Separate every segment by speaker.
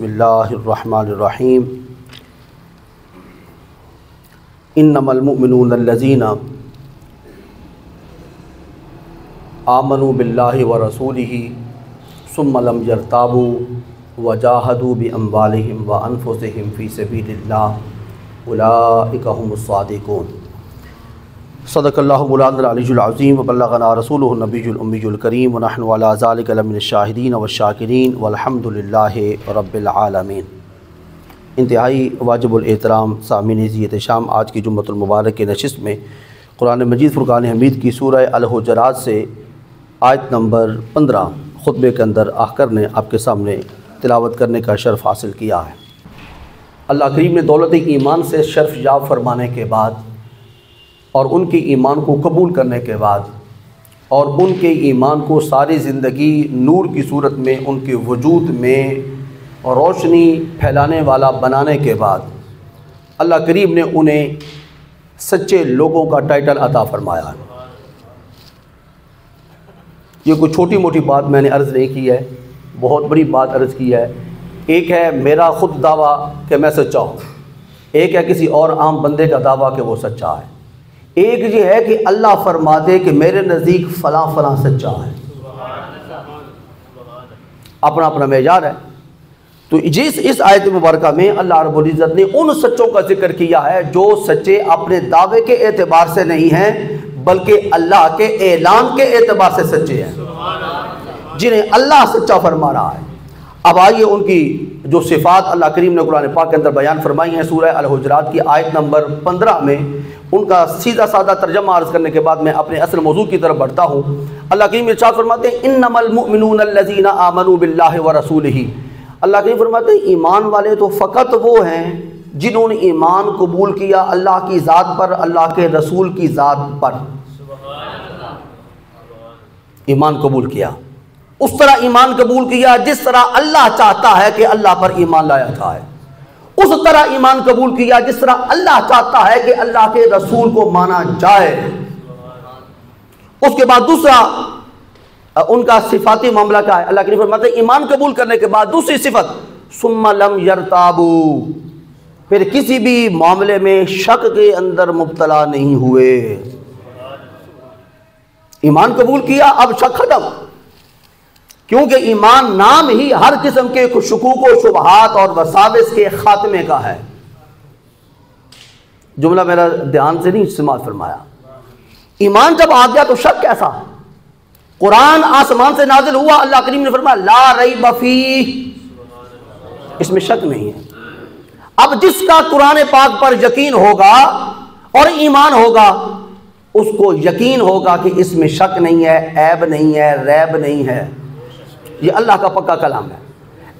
Speaker 1: بسم اللہ الرحمن الرحیم انما المؤمنون الذین آمنوا باللہ ورسولہ ثم لم یرتابوا وجاہدوا باموالہم وانفسہم فی سبیل اللہ اولئک هم الصادقون۔ صدق اللہ مولانا العلی العظیم وبلغنا رسولہ النبی الأمی الکریم ونحن علی ذلک لمن الشاہدین والشاکرین والحمد للہ رب العالمین۔ انتہائی واجب الاحترام سامعین ذی احتشام، آج کی جمعۃ المبارک کے نشست میں قرآن مجید فرقان حمید کی سورہ الحجرات سے آیت نمبر 15 خطبے کے اندر آخر نے آپ کے سامنے تلاوت کرنے کا شرف حاصل کیا ہے۔ اللہ کریم نے دولت ایمان سے شرف یاب فرمانے کے بعد اور ان کے ایمان کو قبول کرنے کے بعد اور ان کے ایمان کو ساری زندگی نور کی صورت میں ان کے وجود میں روشنی پھیلانے والا بنانے کے بعد اللہ کریم نے انہیں سچے لوگوں کا ٹائٹل عطا فرمایا ہے۔ یہ کوئی چھوٹی موٹی بات میں نے عرض نہیں کی ہے، بہت بڑی بات عرض کی ہے۔ ایک ہے میرا خود دعویٰ کہ میں سچا ہوں، ایک ہے کسی اور عام بندے کا دعویٰ کہ وہ سچا ہے، ایک یہ ہے کہ اللہ فرما دے کہ میرے نزدیک فلاں فلاں سچا ہے۔ اپنا اپنا معیار ہے۔ تو اس آیت مبارکہ میں اللہ رب العزت نے ان سچوں کا ذکر کیا ہے جو سچے اپنے دعوے کے اعتبار سے نہیں ہیں بلکہ اللہ کے اعلان کے اعتبار سے سچے ہیں، جنہیں اللہ سچا فرما رہا ہے۔ اب آئیے ان کی جو صفات اللہ کریم نے قرآن پاک کے اندر بیان فرمائی ہیں سورہ الحجرات کی آیت نمبر 15 میں، ان کا سیدھا سادہ ترجمہ عرض کرنے کے بعد میں اپنے اصل موضوع کی طرف بڑھتا ہوں۔ اللہ کریم ارشاد فرماتے ہیں انما المؤمنون الذین آمنوا باللہ ورسولہ۔ اللہ کریم فرماتے ہیں ایمان والے تو فقط وہ ہیں جنہوں نے ایمان قبول کیا اللہ کی ذات پر، اللہ کے رسول کی ذات پر۔ ایمان قبول کیا، اس طرح ایمان قبول کیا جس طرح اللہ چاہتا ہے کہ اللہ پر ایمان لایا جائے، اس طرح ایمان قبول کیا جس طرح اللہ چاہتا ہے کہ اللہ کے رسول کو مانا جائے۔ اس کے بعد دوسرا ان کا صفاتی معاملہ کیا ہے؟ اللہ کریم فرماتے ہیں ایمان قبول کرنے کے بعد دوسری صفت ثم لم یرتابوا، پھر کسی بھی معاملے میں شک کے اندر مبتلا نہیں ہوئے۔ ایمان قبول کیا، اب شک ختم، کیونکہ ایمان نام ہی ہر قسم کے شکوک و شبہات اور وساوس کے خاتمے کا ہے۔ جملہ میرا دھیان سے نہیں استعمال فرمایا۔ ایمان جب آ گیا تو شک کیسا؟ قرآن آسمان سے نازل ہوا، اللہ کریم نے فرمایا لا ریب فیہ، اس میں شک نہیں ہے۔ اب جس کا قرآن پاک پر یقین ہوگا اور ایمان ہوگا اس کو یقین ہوگا کہ اس میں شک نہیں ہے، عیب نہیں ہے، ریب نہیں ہے۔ یہ اللہ کا پکا کلام ہے۔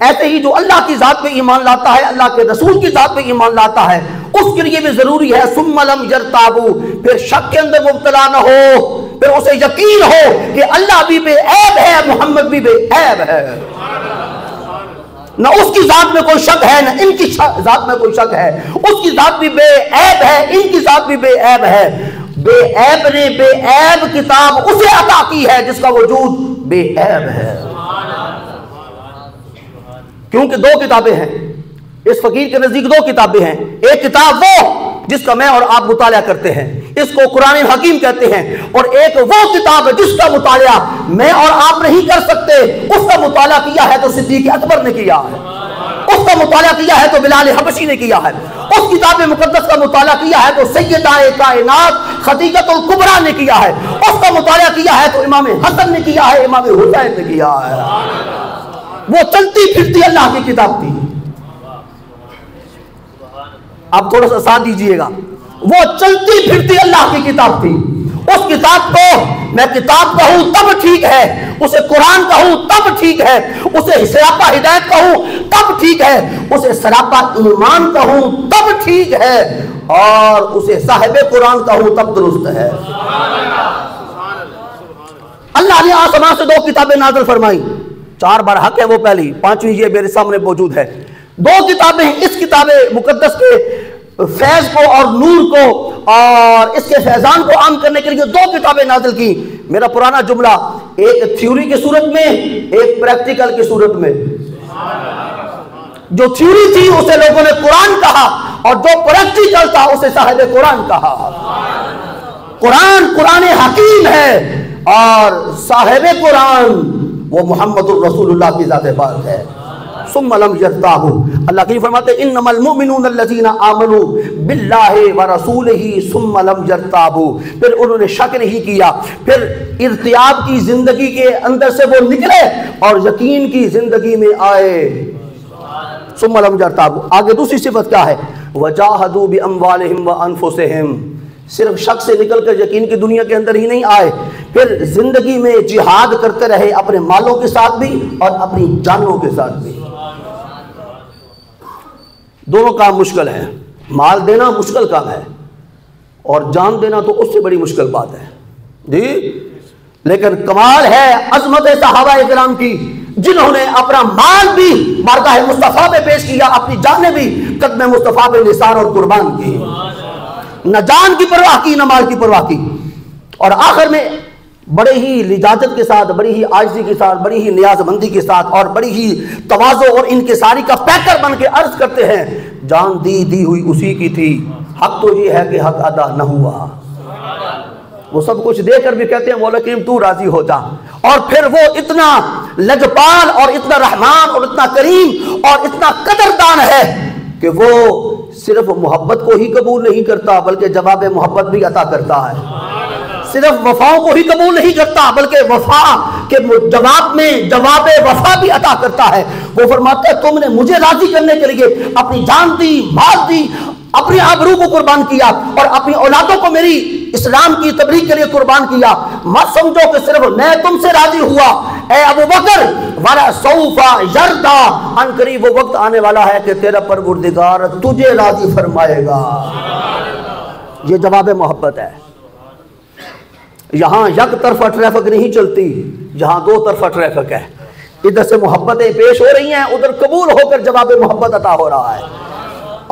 Speaker 1: ایسے ہی جو اللہ کی ذات پہ ایمان لاتا ہے، اللہ کے رسول کی ذات پہ ایمان لاتا ہے، اس کے لیے بھی ضروری ہے ثم لم یرتابوا، پھر شک کے اندر مبتلا نہ ہو، پھر اسے یقین ہو کہ اللہ بھی بے عیب ہے، محمد بھی بے عیب ہے۔ نہ اس کی ذات میں کوئی شک ہے، نہ ان کی ذات میں کوئی شک ہے، اس کی ذات بھی بے عیب ہے، ان کی ذات بھی بے عیب ہے۔ بے عیب نے بے عیب کتاب اسے عطا کی ہے جس کا وجود بے عیب ہے۔ کیونکہ دو کتابیں ہیں اس فقیر کے نزدیک، دو کتابیں ہیں، ایک کتاب وہ جس کا میں اور آپ مطالعہ کرتے ہیں، اس کو قرآن حکیم کہتے ہیں، اور ایک وہ کتاب ہے جس کا مطالعہ میں اور آپ نہیں کر سکتے۔ اس کا مطالعہ کیا ہے تو صدیق اکبر نے کیا ہے، اس کا مطالعہ کیا ہے تو بلال حبشی نے کیا ہے، اس کتاب مقدس کا مطالعہ کیا ہے تو سیدہ کائنات خدیجہ الکبریٰ نے کیا ہے، اس کا مطالعہ کیا ہے تو امام حسن نے کیا ہے، امام حسین نے کیا ہے۔ وہ چلتی پھرتی اللہ کی کتاب تھی۔ آپ تھوڑا سا ساتھ دیجئے گا، وہ چلتی پھرتی اللہ کی کتاب تھی۔ اس کتاب کو میں کتاب کہوں تب ٹھیک ہے، اسے قرآن کہوں تب ٹھیک ہے، اسے سراپا ہدایت کہوں تب ٹھیک ہے، اسے سراپا ایمان کہوں تب ٹھیک ہے، اور اسے صاحب قرآن کہوں تب درست ہے۔ اللہ نے آسمان سے دو کتابیں نازل فرمائی، 4 بار حق ہے وہ پہلی، 5ویں یہ میرے سامنے موجود ہے۔ 2 کتابیں ہیں، اس کتاب مقدس کے فیض کو اور نور کو اور اس کے فیضان کو عام کرنے کے لیے 2 کتابیں نازل کی۔ میرا پرانا جملہ، ایک تھیوری کی صورت میں، ایک پریکٹیکل کی صورت میں۔ جو تھیوری تھی اسے لوگوں نے قرآن کہا، اور جو پریکٹیکل تھا اسے صاحب قرآن کہا۔ قرآن حکیم ہے، اور صاحب قرآن وہ محمد الرسول اللہ کی ذات پاک ہے۔ ثم لم یرتابوا، اللہ کی فرماتے ہیں انما المؤمنون الذین آمنوا باللہ ورسولہ ثم لم یرتابوا، پھر انہوں نے شک نہیں کیا، پھر ارتیاب کی زندگی کے اندر سے وہ نکلے اور یقین کی زندگی میں آئے۔ ثم لم یرتابوا، آگے دوسری صفت کیا ہے؟ وجاہدوا باموالہم وانفسہم، صرف شک سے نکل کر یقین کی دنیا کے اندر ہی نہیں آئے، پھر زندگی میں جہاد کرتے رہے، اپنے مالوں کے ساتھ بھی اور اپنی جانوں کے ساتھ بھی۔ دونوں کام مشکل ہیں، مال دینا مشکل کام ہے اور جان دینا تو اس سے بڑی مشکل بات ہے جی، لیکن کمال ہے عظمت صحابہ کرام کی، جنہوں نے اپنا مال بھی بارگاہ مصطفیٰ میں پیش کیا، اپنی جانیں بھی قدم مصطفیٰ پہ نثار اور قربان کی، نہ جان کی پرواہ کی نہ مال کی پرواہ کی، اور آخر میں بڑے ہی لجاجت کے ساتھ، بڑی ہی عاجزی کے ساتھ، بڑی ہی نیاز مندی کے ساتھ اور بڑی ہی تواضع اور انکساری کا پیکر بن کے عرض کرتے ہیں جان دی ہوئی اسی کی تھی، حق تو یہ ہے کہ حق ادا نہ ہوا۔ وہ سب کچھ دے کر بھی کہتے ہیں مولا کریم تو راضی ہو جا، اور پھر وہ اتنا لجپال اور اتنا رحمان اور اتنا کریم اور اتنا قدردان ہے کہ وہ صرف محبت کو ہی قبول نہیں کرتا بلکہ جواب محبت بھی عطا کرتا ہے، صرف وفاؤں کو ہی قبول نہیں کرتا بلکہ وفا کے جواب میں جواب وفا بھی عطا کرتا ہے۔ وہ فرماتا ہے تم نے مجھے راضی کرنے کے لیے اپنی جان دی، مال دی، اپنی آبرو کو قربان کیا اور اپنی اولادوں کو میری اسلام کی تبلیغ کے لیے قربان کیا، مت سمجھو کہ صرف میں تم سے راضی ہوا، اے ابو بکر وَلَسَوْفَ يَرْضَىٰ، ان قریب وہ وقت آنے والا ہے کہ تیرا پروردگار تجھے راضی فرمائے گا۔ یہ جواب محبت ہے۔ یہاں یک طرفہ ٹریفک نہیں چلتی، یہاں دو طرفہ ٹریفک ہے، ادھر سے محبتیں پیش ہو رہی ہیں، ادھر قبول ہو کر جواب محبت عطا ہو رہا ہے۔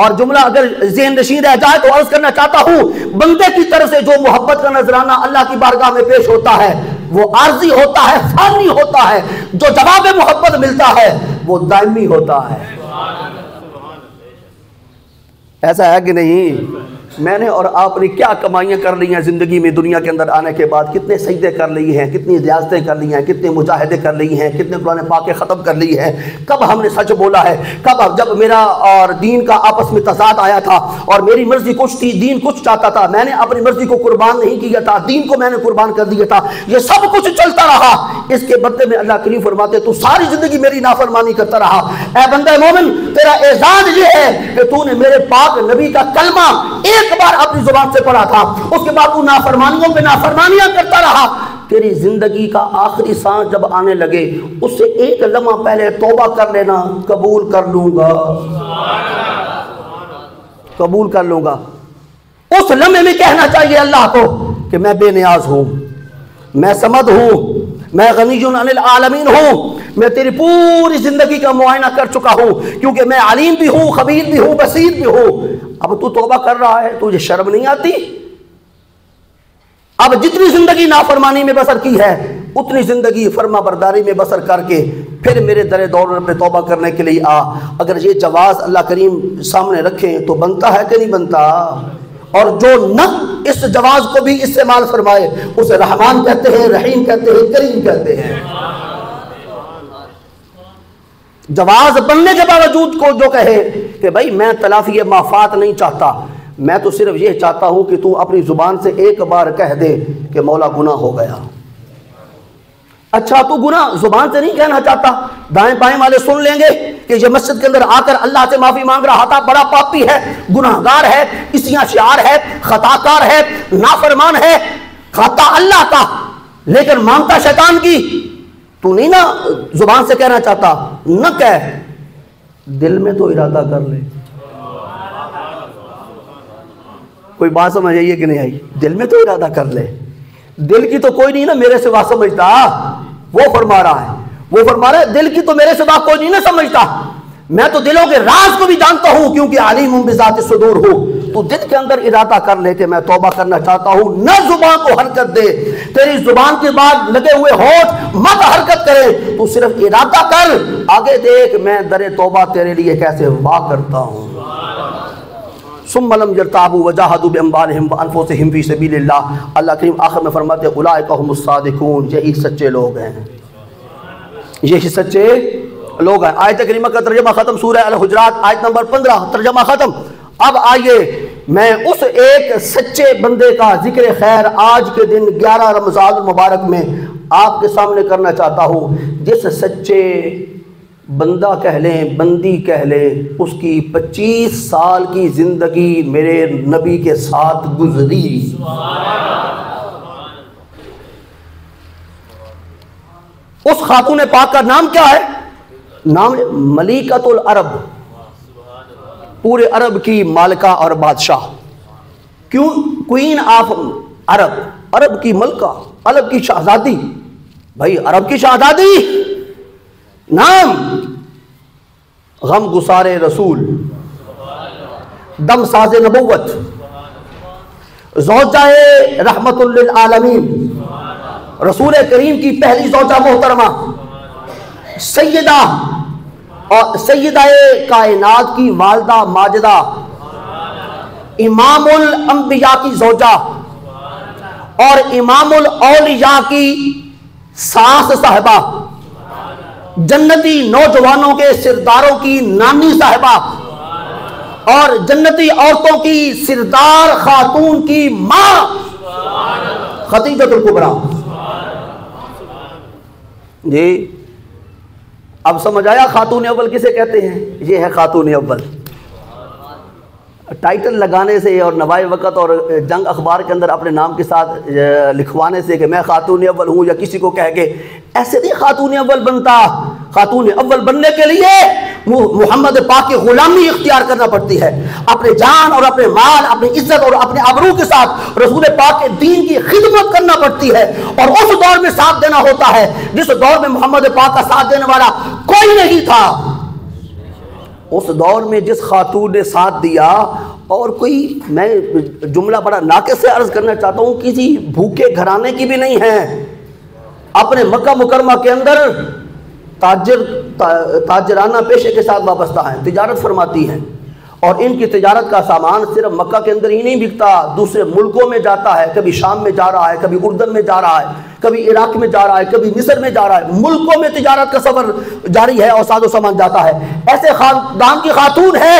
Speaker 1: اور جملہ اگر ذہن نشین رہ جائے تو عرض کرنا چاہتا ہوں بندے کی طرف سے جو محبت کا نذرانہ اللہ کی بارگاہ میں پیش ہوتا ہے وہ عارضی ہوتا ہے، فانی ہوتا ہے، جو جواب محبت ملتا ہے وہ دائمی ہوتا ہے۔ ایسا ہے کہ نہیں؟ میں نے اور آپ نے کیا کمائیاں کر لی ہیں زندگی میں، دنیا کے اندر آنے کے بعد کتنے سجدے کر لی ہیں، کتنی ریاضتیں کر لی ہیں، کتنے مجاہدے کر لی ہیں، کتنے قرآن پاک ختم کر لی ہیں، کب ہم نے سچ بولا ہے، کب جب میرا اور دین کا آپس میں تضاد آیا تھا اور میری مرضی کچھ تھی، دین کچھ چاہتا تھا، میں نے اپنی مرضی کو قربان نہیں کیا تھا، دین کو میں نے قربان کر دیا تھا، یہ سب کچھ چلتا رہا۔ اس کے بدلے میں اللہ کریم فرماتے تو ساری زندگی میری نافرمانی کرتا رہا، اے بندہ مومن تیرا اعزاز یہ ہے کہ تو نے میرے پاک نبی کا کلمہ ایک بار اپنی زبان سے پڑھا تھا، اس کے بعد تو نافرمانیوں پہ نافرمانیاں کرتا رہا، تیری زندگی کا آخری سانس جب آنے لگے اس سے ایک لمحہ پہلے توبہ کر لینا، قبول کر لوں گا، قبول کر لوں گا۔ اس لمحے میں کہنا چاہیے اللہ کو کہ میں بے نیاز ہوں، میں صمد ہوں، میں غنی عن العالمین ہوں، میں تیری پوری زندگی کا معائنہ کر چکا ہوں، کیونکہ میں علیم بھی ہوں، خبیر بھی ہوں، بصیر بھی ہوں۔ اب تو توبہ کر رہا ہے، تجھے شرم نہیں آتی؟ اب جتنی زندگی نافرمانی میں بسر کی ہے اتنی زندگی فرما برداری میں بسر کر کے پھر میرے در دور پہ توبہ کرنے کے لیے آ۔ اگر یہ جواز اللہ کریم سامنے رکھیں تو بنتا ہے کہ نہیں بنتا؟ اور جو نہ اس جواز کو بھی استعمال فرمائے اسے رحمان کہتے ہیں، رحیم کہتے ہیں، کریم کہتے ہیں۔ جواز بننے کے باوجود کو جو کہے کہ بھائی میں تلافی مافات نہیں چاہتا، میں تو صرف یہ چاہتا ہوں کہ تو اپنی زبان سے ایک بار کہہ دے کہ مولا گناہ ہو گیا۔ اچھا تو گناہ زبان سے نہیں کہنا چاہتا، دائیں بائیں والے سن لیں گے کہ یہ مسجد کے اندر آ کر اللہ سے معافی مانگ رہا تھا، بڑا پاپی ہے، گناہگار ہے، اسیاں شعار ہے، خطا کار ہے، نافرمان ہے، کھاتا اللہ کا لیکن مانگتا شیطان کی، تو نہیں نا زبان سے کہنا چاہتا، نہ کہہ، دل میں تو ارادہ کر لے۔ کوئی بات سمجھ آئی ہے کہ نہیں آئی؟ دل میں تو ارادہ کر لے، دل کی تو کوئی نہیں نا میرے سوا سمجھتا، وہ فرما رہا ہے، وہ فرما رہا ہے دل کی تو میرے سوا کوئی نہیں نا سمجھتا، میں تو دلوں کے راز کو بھی جانتا ہوں کیونکہ علیم بذات الصدور ہوں۔ تو دل کے اندر ارادہ کر لے کہ میں توبہ کرنا چاہتا ہوں، نہ زبان کو حرکت دے، تیری زبان کے بعد لگے ہوئے ہونٹ مت حرکت کرے، تو صرف ارادہ کر، آگے دیکھ میں در توبہ تیرے لیے کیسے وا کرتا ہوں۔ ثم لم يرتابوا وجاهدوا باموالهم وانفسهم في سبيل اللہ۔ اللہ کریم آخر میں فرماتے ہیں اولئک هم الصادقون، یہی سچے لوگ ہیں، یہی سچے لوگ ہیں۔ آیت کریمہ کا ترجمہ ختم، سورہ الحجرات آیت نمبر 15 ترجمہ ختم۔ اب آئیے میں اس ایک سچے بندے کا ذکر خیر آج کے دن 11 رمضان المبارک میں آپ کے سامنے کرنا چاہتا ہوں، جس سچے بندہ کہہ لیں، بندی کہہ لیں، اس کی 25 سال کی زندگی میرے نبی کے ساتھ گزری۔ اس خاتون پاک کا نام کیا ہے؟ نام ملیکۃ العرب، پورے عرب کی مالکہ اور بادشاہ، کیوں؟ کوئین آف عرب، عرب کی ملکہ، عرب کی شہزادی، بھائی عرب کی شہزادی، نام غم گسار رسول، دم ساز نبوت، زوجہ رحمت للعالمین، رسول کریم کی پہلی زوجہ محترمہ، سیدہ اور سیدہ کائنات کی والدہ ماجدہ، امام الانبیاء کی زوجہ اور امام الاولیاء کی ساس صاحبہ، جنتی نوجوانوں کے سرداروں کی نانی صاحبہ اور جنتی عورتوں کی سردار خاتون کی ماں خدیجۃ الکبریٰ۔ جی اب سمجھ آیا خاتون اول کسے کہتے ہیں؟ یہ ہے خاتون اول۔ ٹائٹل لگانے سے اور نوائے وقت اور جنگ اخبار کے اندر اپنے نام کے ساتھ لکھوانے سے کہ میں خاتون اول ہوں، یا کسی کو کہہ کے ایسے نہیں خاتون اول بنتا۔ خاتون اول بننے کے لیے محمد پاک کی غلامی اختیار کرنا پڑتی ہے، اپنے جان اور اپنے مال، اپنی عزت اور اپنے آبرو کے ساتھ رسول پاک کے دین کی خدمت کرنا پڑتی ہے، اور اس دور میں ساتھ دینا ہوتا ہے جس دور میں محمد پاک کا ساتھ دینے والا کوئی نہیں تھا۔ اس دور میں جس خاتون نے ساتھ دیا، اور کوئی میں جملہ بڑا ناقص سے عرض کرنا چاہتا ہوں، کسی بھوکے گھرانے کی بھی نہیں ہے، اپنے مکہ مکرمہ کے اندر تاجرانہ پیشے کے ساتھ وابستہ ہیں، تجارت فرماتی ہیں، اور ان کی تجارت کا سامان صرف مکہ کے اندر ہی نہیں بکتا، دوسرے ملکوں میں جاتا ہے، کبھی شام میں جا رہا ہے، کبھی اردن میں جا رہا ہے، کبھی عراق میں جا رہا ہے، کبھی مصر میں جا رہا ہے، ملکوں میں تجارت کا سفر جاری ہے اور ساز و سامان جاتا ہے۔ ایسے خاندان کی خاتون ہے،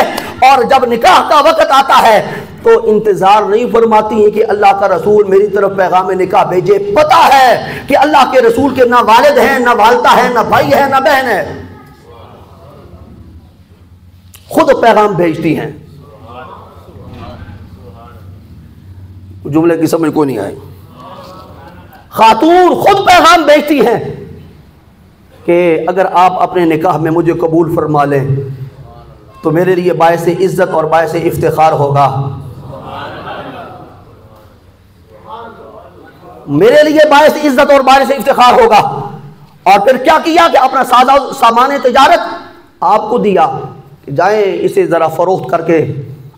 Speaker 1: اور جب نکاح کا وقت آتا ہے تو انتظار نہیں فرماتی ہیں کہ اللہ کا رسول میری طرف پیغام نکاح بھیجے، پتہ ہے کہ اللہ کے رسول کے نہ والد ہیں، نہ والدہ ہیں، نہ بھائی ہے، نہ بہن ہے، خود پیغام بھیجتی ہیں۔ جملے کی سمجھ کو نہیں آئی، خاتون خود پیغام بھیجتی ہیں کہ اگر آپ اپنے نکاح میں مجھے قبول فرما لیں تو میرے لیے باعث عزت اور باعث افتخار ہوگا، میرے لیے باعث عزت اور باعث افتخار ہوگا۔ اور پھر کیا کیا کہ اپنا سامان تجارت آپ کو دیا، جائیں اسے ذرا فروخت کر کے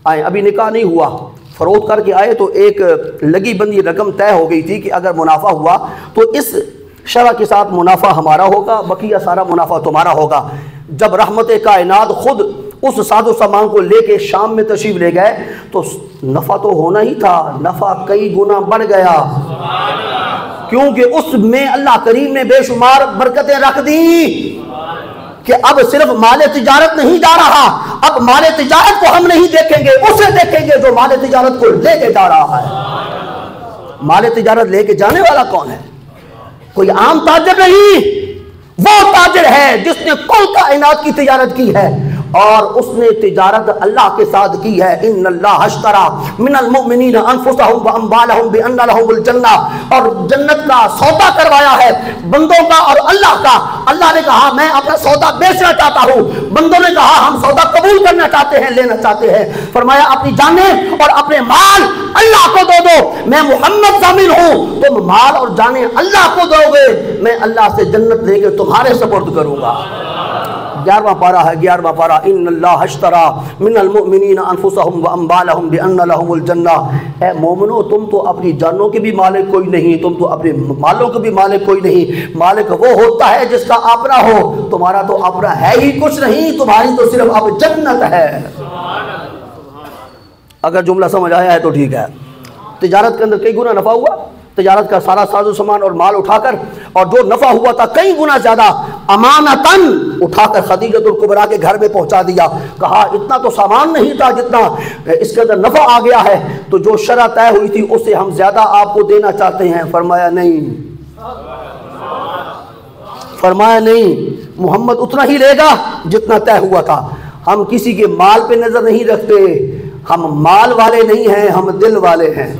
Speaker 1: آئیں، ابھی نکاح نہیں ہوا، فروخت کر کے آئے تو ایک لگی بندی رقم طے ہو گئی تھی کہ اگر منافع ہوا تو اس شرح کے ساتھ منافع ہمارا ہوگا، بقیہ سارا منافع تمہارا ہوگا۔ جب رحمت کائنات خود اس ساز و سامان کو لے کے شام میں تشریف لے گئے تو نفع تو ہونا ہی تھا، نفع کئی گنا بڑھ گیا، کیونکہ اس میں اللہ کریم نے بے شمار برکتیں رکھ دی کہ اب صرف مال تجارت نہیں جا رہا، اب مال تجارت کو ہم نہیں دیکھیں گے، اسے دیکھیں گے جو مال تجارت کو لے کے جا رہا ہے۔ مال تجارت لے کے جانے والا کون ہے؟ کوئی عام تاجر نہیں، وہ تاجر ہے جس نے کل کائنات کی تجارت کی ہے، اور اس نے تجارت اللہ کے ساتھ کی ہے۔ ان اللہ اشتری من المؤمنین انفسهم واموالهم بان لهم الجنہ، اور جنت کا سودا کروایا ہے بندوں کا اور اللہ کا۔ اللہ نے کہا میں اپنا سودا بیچنا چاہتا ہوں، بندوں نے کہا ہم سودا قبول کرنا چاہتے ہیں، لینا چاہتے ہیں۔ فرمایا اپنی جانیں اور اپنے مال اللہ کو دے دو، میں محمد ضامن ہوں، تم مال اور جانیں اللہ کو دو گے، میں اللہ سے جنت لے کے تمہارے سپرد کروں گا۔ 11واں پارہ ہے، 11واں پارہ، ان اللہ اشترى من المؤمنین انفسهم واموالهم بان لهم الجنہ۔ اے مومنو تم تو اپنی جانوں کے بھی مالک کوئی نہیں، تم تو اپنے مالوں کے بھی مالک کوئی نہیں، مالک وہ ہوتا ہے جس کا اپنا ہو، تمہارا تو اپنا ہے ہی کچھ نہیں، تمہاری تو صرف اب جنت ہے۔ اگر جملہ سمجھ آیا ہے تو ٹھیک ہے۔ تجارت کے اندر کئی گنا نفع ہوا، تجارت کا سارا ساز و سامان اور مال اٹھا کر، اور جو نفع ہوا تھا کئی گنا زیادہ امانتاً اٹھا کر خدیجۃ الکبریٰ کے گھر میں پہنچا دیا۔ کہا اتنا تو سامان نہیں تھا جتنا اس کے اندر نفع آ گیا ہے، تو جو شرح طے ہوئی تھی اس سے ہم زیادہ آپ کو دینا چاہتے ہیں۔ فرمایا نہیں، فرمایا نہیں، محمد اتنا ہی لے گا جتنا طے ہوا تھا۔ ہم کسی کے مال پہ نظر نہیں رکھتے، ہم مال والے نہیں ہیں، ہم دل والے ہیں۔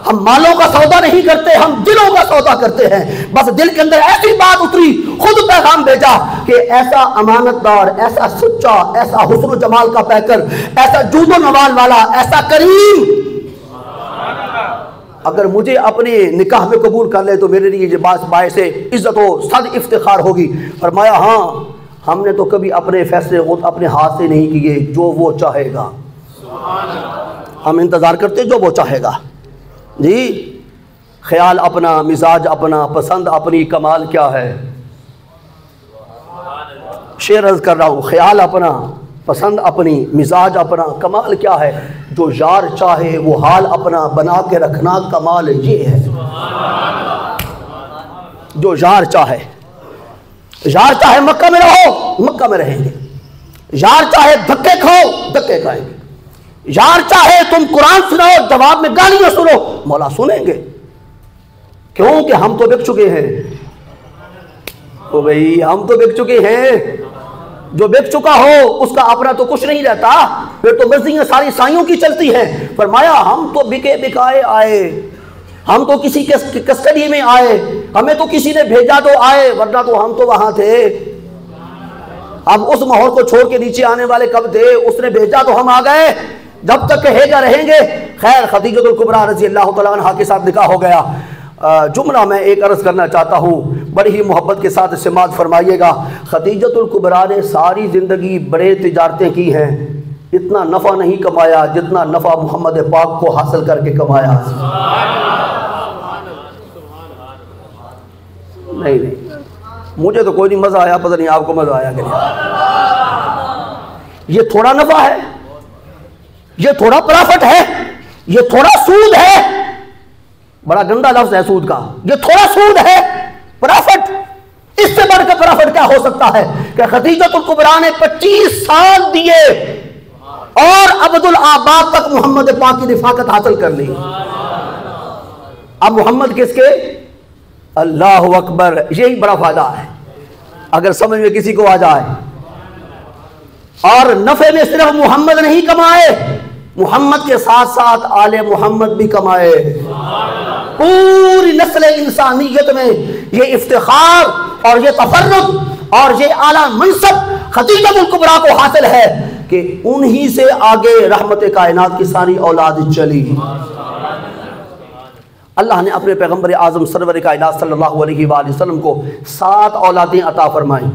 Speaker 1: ہم مالوں کا سودا نہیں کرتے، ہم دلوں کا سودا کرتے ہیں۔ بس دل کے اندر ایسی بات اتری، خود پیغام بھیجا کہ ایسا امانت دار، ایسا سچا، ایسا حسن و جمال کا پیکر، ایسا جود و نوال والا، ایسا کریم اگر مجھے اپنے نکاح میں قبول کر لے تو میرے لیے یہ باعث عزت و صد افتخار ہوگی۔ فرمایا ہاں، ہم نے تو کبھی اپنے فیصلے خود اپنے ہاتھ سے نہیں کیے، جو وہ چاہے گا ہم انتظار کرتے جو وہ چاہے گا۔ جی خیال اپنا، مزاج اپنا، پسند اپنی، کمال کیا ہے؟ شعر عرض کر رہا ہوں، خیال اپنا، پسند اپنی، مزاج اپنا، کمال کیا ہے؟ جو یار چاہے وہ حال اپنا بنا کے رکھنا، کمال یہ ہے۔ جو یار چاہے، یار چاہے مکہ میں رہو، مکہ میں رہیں گے، یار چاہے دھکے کھاؤ، دھکے کھائیں گے، یار چاہے تم قرآن سناؤ جواب میں گالیاں سنو، مولا سنیں گے، کیونکہ ہم تو بک چکے ہیں۔ تو بھئی ہم تو بک چکے ہیں، جو بک چکا ہو اس کا اپنا تو کچھ نہیں رہتا، پھر تو مرضیاں ساری سائیوں کی چلتی ہیں۔ فرمایا ہم تو بکے بکائے آئے، ہم تو کسی کے کسٹڈی میں آئے، ہمیں تو کسی نے بھیجا تو آئے، ورنہ تو ہم تو وہاں تھے۔ اب اس ماحول کو چھوڑ کے نیچے آنے والے کب تھے؟ اس نے بھیجا تو ہم آ گئے، جب تک کہے گا رہیں گے۔ خیر خدیجۃ الکبریٰ رضی اللہ تعالیٰ عنہا کے ساتھ نکاح ہو گیا۔ جملہ میں ایک عرض کرنا چاہتا ہوں، بڑی ہی محبت کے ساتھ سماعت فرمائیے گا۔ خدیجۃ الکبریٰ نے ساری زندگی بڑے تجارتیں کی ہیں، اتنا نفع نہیں کمایا جتنا نفع محمد پاک کو حاصل کر کے کمایا۔ نہیں، مجھے تو کوئی نہیں مزہ آیا، پتہ نہیں آپ کو مزہ آیا کہ نہیں۔ یہ تھوڑا نفع ہے، یہ تھوڑا پرافٹ ہے، یہ تھوڑا سود ہے، بڑا گندا لفظ ہے سود کا، یہ تھوڑا سود ہے، پرافٹ۔ اس سے بڑھ کر پرافٹ کیا ہو سکتا ہے کہ خدیجۃ الکبریٰ نے 25 سال دیے اور عبدالآباد تک محمد پاک کی رفاقت حاصل کر لی۔ اب محمد کس کے؟ اللہ اکبر، یہی بڑا فائدہ ہے اگر سمجھ میں کسی کو آ جائے۔ اور نفع میں صرف محمد نہیں کمائے، محمد کے ساتھ ساتھ آل محمد بھی کمائے۔ پوری نسل انسانیت میں یہ افتخار اور یہ تفرد اور یہ اعلیٰ منصب خدیجۃ الکبریٰ کو حاصل ہے کہ انہی سے آگے رحمت کائنات کی ساری اولاد چلی۔ اللہ نے اپنے پیغمبر اعظم سرور کائنات صلی اللہ علیہ وآلہ وسلم کو 7 اولادیں عطا فرمائیں،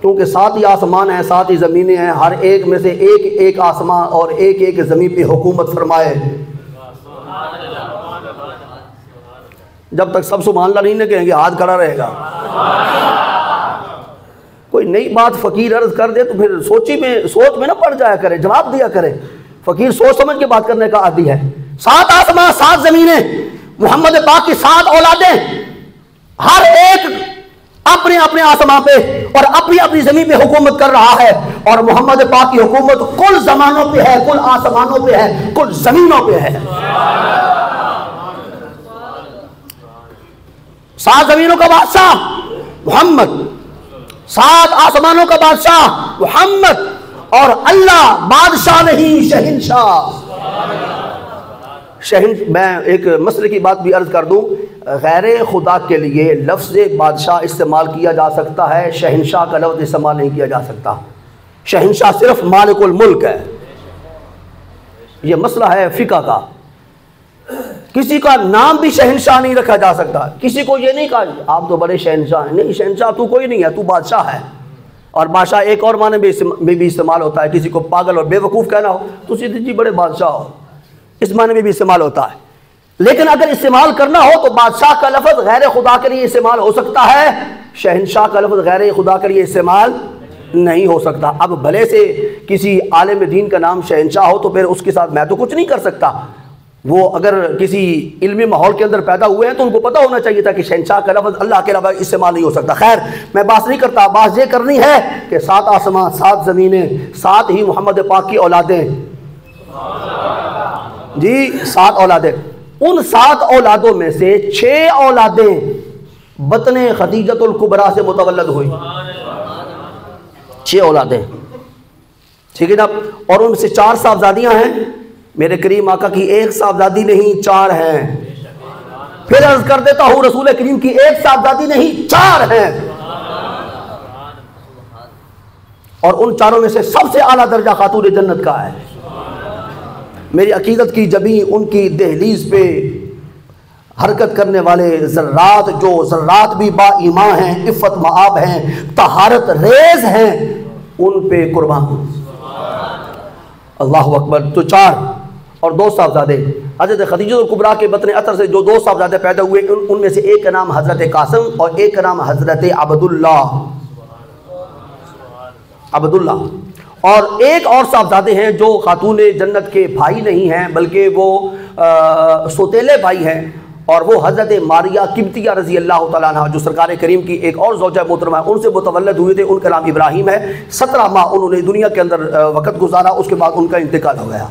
Speaker 1: کیونکہ 7 ہی آسمان ہیں، 7 ہی زمینیں ہیں، ہر ایک میں سے ایک ایک آسمان اور ایک ایک زمین پہ حکومت فرمائے۔ جب تک سب سبحان اللہ نہیں نہ کہیں گے ہاتھ کھڑا رہے گا۔ کوئی نئی بات فقیر عرض کر دے تو پھر سوچ میں نہ پڑ جایا کرے، جواب دیا کرے۔ فقیر سوچ سمجھ کے بات کرنے کا عادی ہے۔ 7 آسمان، 7 زمینیں، محمد پاک کی 7 اولادیں، ہر ایک اپنے اپنے آسمان پہ اور اپنی اپنی زمین پہ حکومت کر رہا ہے، اور محمد پاک کی حکومت کل زمانوں پہ ہے، کل آسمانوں پہ ہے، کل زمینوں پہ ہے۔ 7 زمینوں کا بادشاہ محمد، 7 آسمانوں کا بادشاہ محمد، اور اللہ بادشاہ نہیں شہنشاہ۔ میں ایک مسئلے کی بات بھی عرض کر دوں، غیر خدا کے لیے لفظ بادشاہ استعمال کیا جا سکتا ہے، شہنشاہ کا لفظ استعمال نہیں کیا جا سکتا۔ شہنشاہ صرف مالک الملک ہے، یہ مسئلہ ہے فقہ کا۔ کسی کا نام بھی شہنشاہ نہیں رکھا جا سکتا. کسی کو یہ نہیں کہا آپ تو بڑے شہنشاہ ہیں. نہیں، شہنشاہ تو کوئی نہیں ہے، تو بادشاہ ہے. اور بادشاہ ایک اور معنی میں بھی استعمال ہوتا ہے. کسی کو پاگل اور بے وقوف کہنا ہو تو سیدھی جی بڑے بادشاہ ہو، اس معنی میں بھی استعمال ہوتا ہے. لیکن اگر استعمال کرنا ہو تو بادشاہ کا لفظ غیر خدا کے لیے استعمال ہو سکتا ہے، شہنشاہ کا لفظ غیر خدا کے لیے استعمال نہیں ہو سکتا. اب بھلے سے کسی عالم دین کا نام شہنشاہ ہو تو پھر اس کے ساتھ میں تو کچھ نہیں کر سکتا. وہ اگر کسی علمی ماحول کے اندر پیدا ہوئے ہیں تو ان کو پتہ ہونا چاہیے تھا کہ شہنشاہ کا لفظ اللہ کے علاوہ استعمال نہیں ہو سکتا. خیر، میں بات نہیں کرتا. بات یہ کرنی ہے کہ 7 آسمان، 7 زمینیں، 7 ہی محمد پاک کی اولادیں. جی 7 اولادیں. ان 7 اولادوں میں سے 6 اولادیں بطن خدیجۃ الکبریٰ سے متولد ہوئی. 6 اولادیں، ٹھیک ہے نا. اور ان سے 4 صاحبزادیاں ہیں. میرے کریم آقا کی 1 صاحبزادی نہیں 4 ہیں. پھر عرض کر دیتا ہوں رسول کریم کی 1 صاحبزادی نہیں 4 ہیں. اور ان 4 میں سے سب سے اعلیٰ درجہ خاتون جنت کا ہے. میری عقیدت کی جبیں ان کی دہلیز پہ حرکت کرنے والے ذرات، جو ذرات بھی با ایمان ہیں، عفت مآب ہیں، طہارت ریز ہیں، ان پہ قربان. اللہ اکبر. تو 4 اور 2 صاحبزادے. حضرت خدیجہ الکبریٰ کے بطن عطر سے جو 2 صاحبزادے پیدا ہوئے ان میں سے ایک کا نام حضرت قاسم اور ایک کا نام حضرت عبداللہ. اور ایک اور صاحبزادے ہیں جو خاتون جنت کے بھائی نہیں ہیں بلکہ وہ سوتیلے بھائی ہیں، اور وہ حضرت ماریہ قبطیہ رضی اللہ تعالیٰ عنہ جو سرکار کریم کی ایک اور زوجہ محترمہ ہے، ان سے متولد ہوئے تھے. ان کا نام ابراہیم ہے. 17 ماہ انہوں نے دنیا کے اندر وقت گزارا، اس کے بعد ان کا انتقال ہو گیا.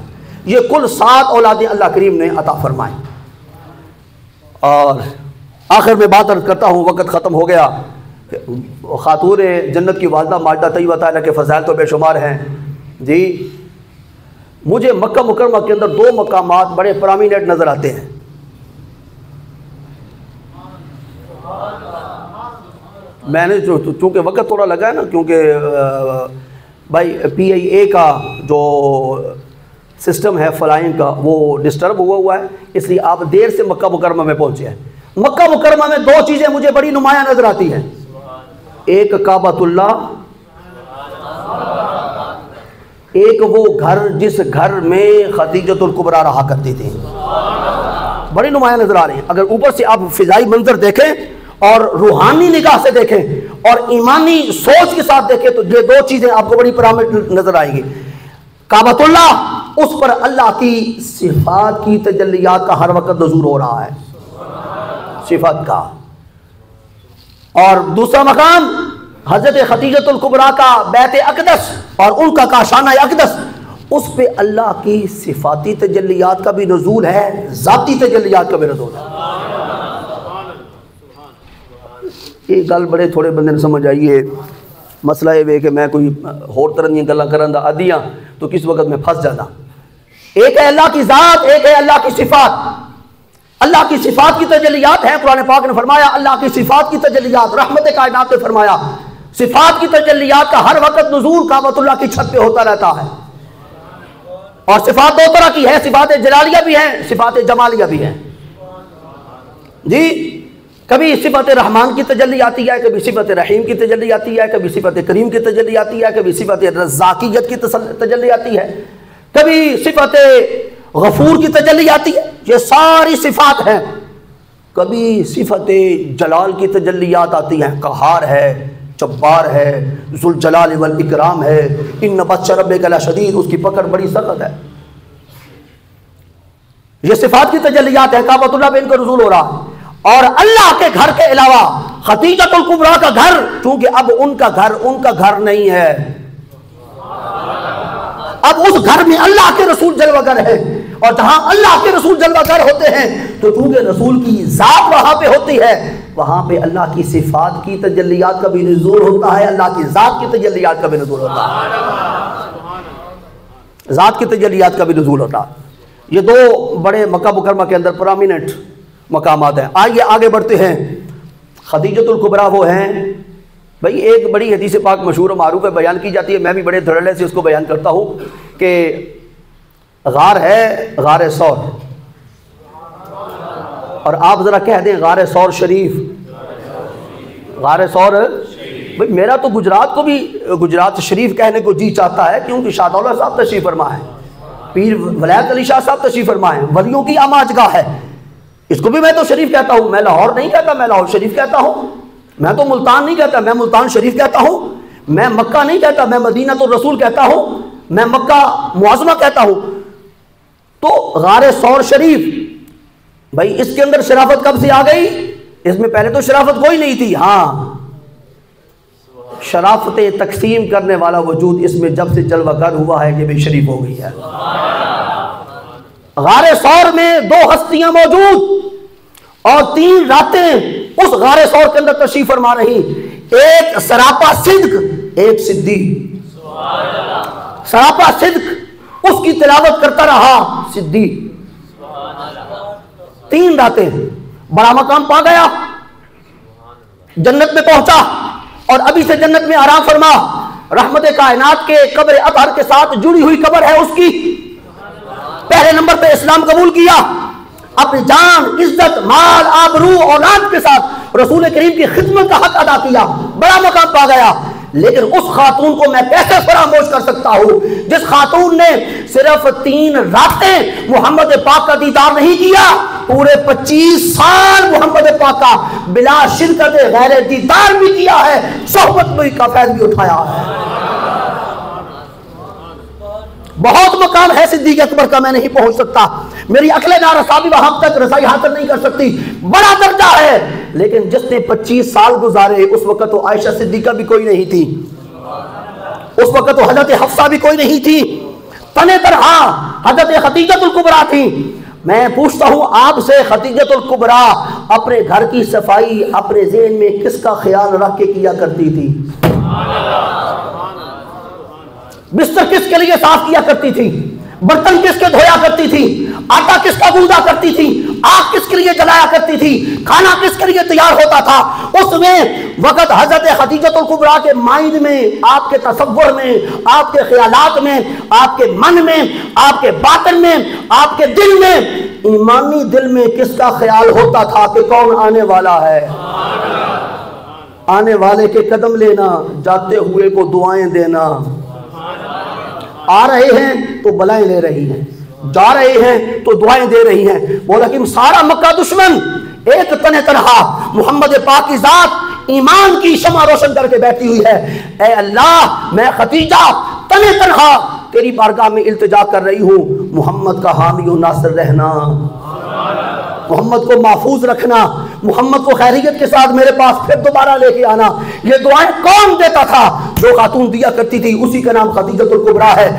Speaker 1: یہ کل 7 اولادیں اللہ کریم نے عطا فرمائیں. اور آخر میں بات عرض کرتا ہوں، وقت ختم ہو گیا. خاتون جنت کی والدہ ماجدہ طیبہ طاہرہ کے فضائل تو بے شمار ہیں. جی مجھے مکہ مکرمہ کے اندر 2 مقامات بڑے پرامیننٹ نظر آتے ہیں. میں نے چونکہ وقت تھوڑا لگا ہے نا، کیونکہ بھائی PIA کا جو سسٹم ہے فلائنگ کا وہ ڈسٹرب ہوا ہے، اس لیے آپ دیر سے مکہ مکرمہ میں پہنچے ہیں. مکہ مکرمہ میں 2 چیزیں مجھے بڑی نمایاں نظر آتی ہیں. ایک کعبۃ اللہ، ایک وہ گھر جس گھر میں خدیجۃ الکبریٰ رہا کرتی تھی. بڑی نمایاں نظر آ رہی ہیں. اگر اوپر سے آپ فضائی منظر دیکھیں اور روحانی نگاہ سے دیکھیں اور ایمانی سوچ کے ساتھ دیکھیں تو یہ 2 چیزیں آپ کو بڑی پرامنٹ نظر آئیں گی. کعبۃ اللہ، اس پر اللہ کی صفات کی تجلیات کا ہر وقت نزول ہو رہا ہے، صفات کا. اور دوسرا مقام حضرت خدیجۃ الکبریٰ کا بیت اقدس اور ان کا کاشانہ اقدس، اس پہ اللہ کی صفاتی تجلیات کا بھی نزول ہے، ذاتی تجلیات کا بھی نزول ہے. یہ گل بڑے تھوڑے بندے نے سمجھ آئیے. مسئلہ یہ ہے کہ میں کوئی ہور طرح دیا گلاں کرن دا عادی ہاں تو کس وقت میں پھنس جانا. ایک ہے اللہ کی ذات، ایک ہے اللہ کی صفات. اللہ کی صفات کی تجلیات ہیں. قرآن پاک نے فرمایا اللہ کی صفات کی تجلیات، رحمت کائنات نے فرمایا صفات کی تجلیات کا ہر وقت نزول کعبۃ اللہ کی چھت پہ ہوتا رہتا ہے. اور صفات 2 طرح کی ہے، صفات جلالیہ بھی ہیں، صفات جمالیہ بھی ہیں. جی کبھی صفت رحمان کی تجلی آتی ہے، کبھی صفت رحیم کی تجلی آتی ہے، کبھی صفت کریم کی تجلی آتی ہے، کبھی صفت رزاقیت کی تجلی آتی ہے، کبھی صفت غفور کی تجلی آتی ہے. یہ ساری صفات ہیں. کبھی صفت جلال کی تجلیات آتی ہیں، قہار ہے، جبار ہے، ذوالجلال والاکرام ہے، ان بطش ربک لشدید، اس کی پکڑ بڑی سخت ہے. یہ صفات کی تجلیات ہے. کعبۃ اللہ پہ ان کا نزول ہو رہا ہے. اور اللہ کے گھر کے علاوہ خدیجۃ الکبریٰ کا گھر، چونکہ اب ان کا گھر نہیں ہے، اب اس گھر میں اللہ کے رسول جلوہ گر ہے. اور جہاں اللہ کے رسول جلوہ گر ہوتے ہیں تو چونکہ رسول کی ذات وہاں پہ ہوتی ہے، وہاں پہ اللہ کی صفات کی تجلیات کا بھی نزول ہوتا ہے، اللہ کی ذات کی تجلیات کا بھی نزول ہوتا ہے، ذات کی تجلیات کا بھی نزول ہوتا ہے. یہ 2 بڑے مکہ مکرمہ کے اندر پرامیننٹ مقامات ہیں. آئیے آگے بڑھتے ہیں. خدیجۃ الکبریٰ وہ ہیں بھئی، ایک بڑی حدیث پاک مشہور و معروف ہے، بیان کی جاتی ہے، میں بھی بڑے دھڑلے سے اس کو بیان کرتا ہوں کہ غار ہے، غار ثور. اور آپ ذرا کہہ دیں غار ثور شریف. غار ثور بھئی میرا تو گجرات کو بھی گجرات شریف کہنے کو جی چاہتا ہے، کیونکہ شاہ دولت صاحب تشریف فرما ہے، پیر ولایت علی شاہ صاحب تشریف فرما ہے، ولیوں کی آماج گاہ ہے. اس کو بھی میں تو شریف کہتا ہوں. میں لاہور نہیں کہتا، میں لاہور شریف کہتا ہوں. میں تو ملتان نہیں کہتا، میں ملتان شریف کہتا ہوں. میں مکہ نہیں کہتا، میں مدینہ تو رسول کہتا ہوں. میں مکہ معظمہ کہتا ہوں. تو غار ثور شریف بھائی اس کے اندر شرافت کب سے آ گئی؟ اس میں پہلے تو شرافت کوئی نہیں تھی. ہاں شرافتیں تقسیم کرنے والا وجود اس میں جب سے جلوہ گر ہوا ہے یہ بھی شریف ہو گئی ہے. غار ثور میں 2 ہستیاں موجود اور 3 راتیں اس غار ثور کے اندر تشریف فرما رہی. ایک سراپا صدق، ایک صدیق. سراپا صدق اس کی تلاوت کرتا رہا صدیق. 3 راتیں بڑا مقام پا گیا، جنت میں پہنچا اور ابھی سے جنت میں آرام فرما. رحمت کائنات کے قبر اطہر کے ساتھ جڑی ہوئی قبر ہے اس کی. پہلے نمبر پہ اسلام قبول کیا، اپنی جان، عزت، مال، آبرو، اولاد کے ساتھ رسول کریم کی خدمت کا حق ادا کیا، بڑا مقام پا گیا. لیکن اس خاتون کو میں کیسے فراموش کر سکتا ہوں جس خاتون نے صرف 3 راتیں محمد پاک کا دیدار نہیں کیا، پورے 25 سال محمد پاک کا بلا شرکت غیر دیدار بھی کیا ہے، صحبت میں کا فیض بھی اٹھایا ہے. بہت مقام ہے صدیق اکبر کا، میں نہیں پہنچ سکتا، میری عقل نارسا بھی وہاں تک رسائی حاصل نہیں کر سکتی. بڑا درجہ ہے. لیکن جس نے 25 سال گزارے اس وقت تو عائشہ صدیقہ بھی کوئی نہیں تھی، اس وقت تو حضرت حفصہ بھی کوئی نہیں تھی، تنہ تنہا حضرت خدیجہ الکبریٰ تھی. میں پوچھتا ہوں آپ سے، خدیجہ الکبریٰ اپنے گھر کی صفائی اپنے ذہن میں کس کا خیال رکھ کے کیا کرتی تھی؟ بستر کس کے لیے صاف کیا کرتی تھی؟ برتن کس کے دھویا کرتی تھی؟ آٹا کس کا گوندا کرتی تھی؟ آگ کس کے لیے جلایا کرتی تھی؟ کھانا کس کے لیے تیار ہوتا تھا؟ اس میں وقت حضرت خدیجہ الکبریٰ کے مائنڈ میں، آپ کے تصور میں، آپ کے خیالات میں، آپ کے من میں، آپ کے باطن میں، آپ کے دل میں، ایمانی دل میں کس کا خیال ہوتا تھا کہ کون آنے والا ہے؟ آنے والے کے قدم لینا، جاتے ہوئے کو دعائیں دینا. آ رہے ہیں تو بلائیں لے رہی ہیں، جا رہے ہیں تو دعائیں دے رہی ہیں. بولا کہ سارا مکہ دشمن ایک تنہ تنہا محمد پاک کی ذات ایمان کی شمع روشن کر کے بیٹھی ہوئی ہے. اے اللہ میں خدیجہ تنہ تنہا تیری بارگاہ میں التجا کر رہی ہوں، محمد کا حامی و ناصر رہنا، محمد کو محفوظ رکھنا، محمد کو خیریت کے ساتھ میرے پاس پھر دوبارہ لے کے آنا. یہ دعائیں کون دیتا تھا؟ جو خاتون دیا کرتی تھی، اسی کا نام خدیجہ الکبریٰ ہے.